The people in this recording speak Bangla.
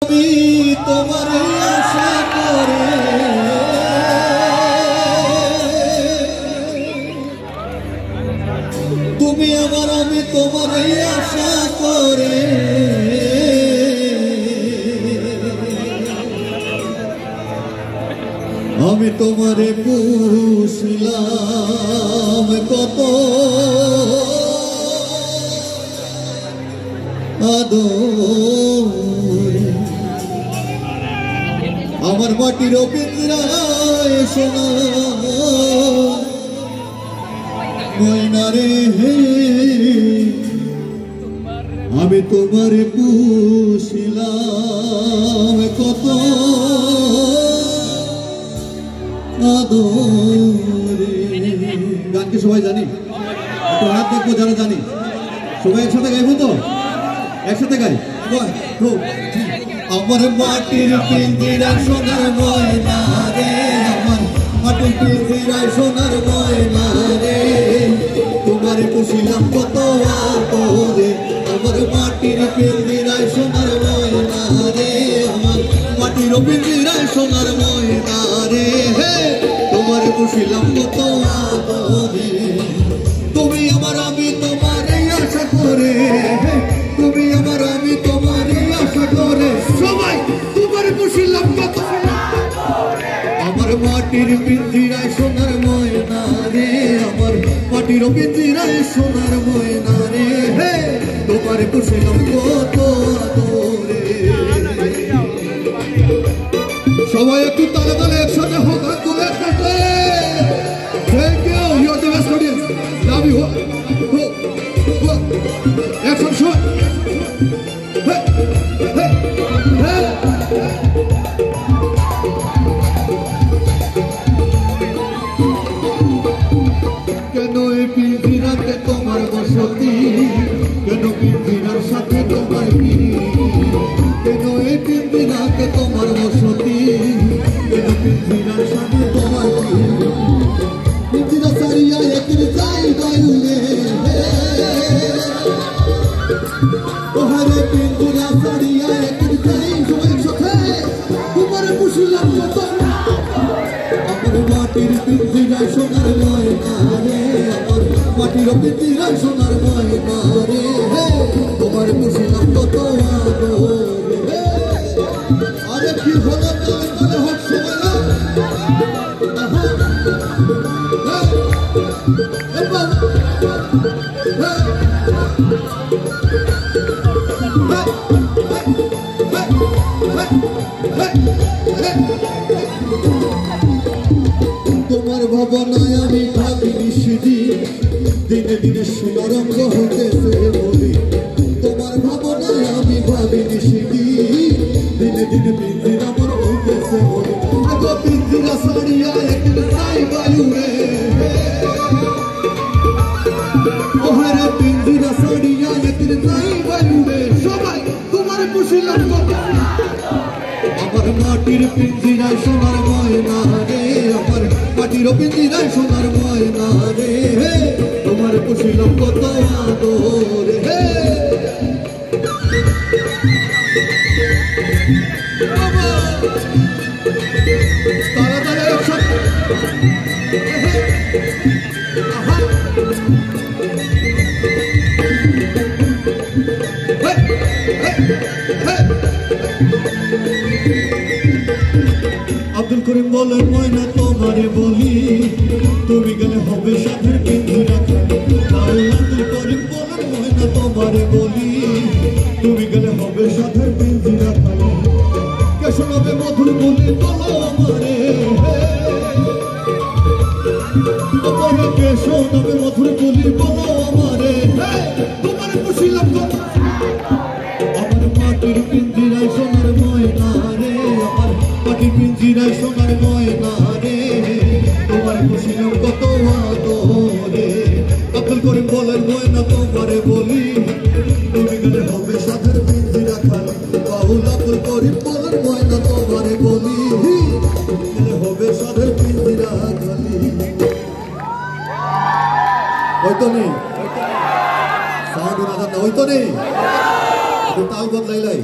তোমারে আশা করে তুমি আমার আমি তোমারে আশা করে আমি তোমারে পুষলাম কত আদর আমার মাটির পিঞ্জরায় সোনা ময়না রে আমি তোমারে পুষলাম কত আদরে। গান কি সবাই জানি? একটু হাত দেখবো যারা জানি। সবাই একসাথে গাইবো তো? একসাথে গাই। আমার মাটির পিঞ্জিরা সোনার ময়না রে আমার মাটির পিঞ্জিরা সোনার ময়না রে তোমারে পুষিলাম কত আদরে আমার মাটির পিঞ্জিরা সোনার ময়না রে আমার মাটির পিঞ্জিরা সোনার ময়না রে তোমারে পুষিলাম কত আদরে তুমি আমার আমি তোমারে আশা করে তুমি আমার আমি তোমারে আশা করে সবাই তোমারে পুষিলাম কত আমার মাটির পিঞ্জিরায় সোনার ময়না রে আমার মাটির পিঞ্জিরায় সোনার ময়না রে তোমারে পুষিলাম কত আদরে। সবাই একটু তালে তালে একসাথে হোক তুলে thank you you are the best audience love you action shot কেন এই পিঞ্জিরাতে তোমার বসতি কেন পিঞ্জিরার সাথে তোমার কি কেন এই পিঞ্জিরাতে তোমার বসতি কেন পিঞ্জিরার সাথে তোমার কি পিঞ্জিরা সারিয়া একের যাই বায়ুরে ওহারে পিঞ্জিরা সারিয়া একের যাই সবাই সাথে তোমার পুষিলাম কত আমার মাটির পিঞ্জিরায় সোনার ময়না রে আমার মাটির পিঞ্জিরায় সোনার ময়না রে তোমার পুষিলাম কত আদরে। আরে কি হলো তাহলে হোক সবাই তোমার ভাবনায় আমি ভাবি নিশিদিন দিনে দিনে সুরঙ্গ হতেছে বলি তোমার ভাবনায় আমি ভাবি নিশিদিন দিনে দিনে পিঞ্জিরা আমার হতেছে বলি আগো পিঞ্জিরা সারিয়া একদিন যাই বায়ুরে ওহারে পিঞ্জিরা সারিয়া একদিন যাই বায়ুরে সবাই তোমার পুষিলাম কত আমার মাটির পিঞ্জিরায় সোনার ময়না রে আমার মাটির পিঞ্জিরায় সোনার ময়না রে তোমার পুষিলাম কত আদরে তারা তারা একসাথে আব্দুল করিম বলেন ময়না তোমারে বলি তুমি গেলে হবে সাধের পিঞ্জিরা আব্দুল করিম বলেন ময়না তোমারে বলি তুমি গেলে হবে সাধের পিঞ্জিরা কে শোনাবে মধুর বলি বলো আমারে কে শোনাবে মধুর বলি বলো আমারে তোমার পুষিলাম কত আমার মাটির পিঞ্জিরায় সোনার ময়না রে আমার মাটির পিঞ্জিরায় সোনার ময়না রে তোমার পুষিলাম কত আদরে আব্দুল করিম বলেন ময়না তোমারে বলি তুমি গেলে হবে সাধের পিঞ্জিরা খালি বাউল আব্দুল করিম বলেন ময়না তোমারে বলি গেলে হবে সাধের পিঞ্জিরা খালি হয়তো নেই সাউন্ড না ওই তো নেই তাল বদলাই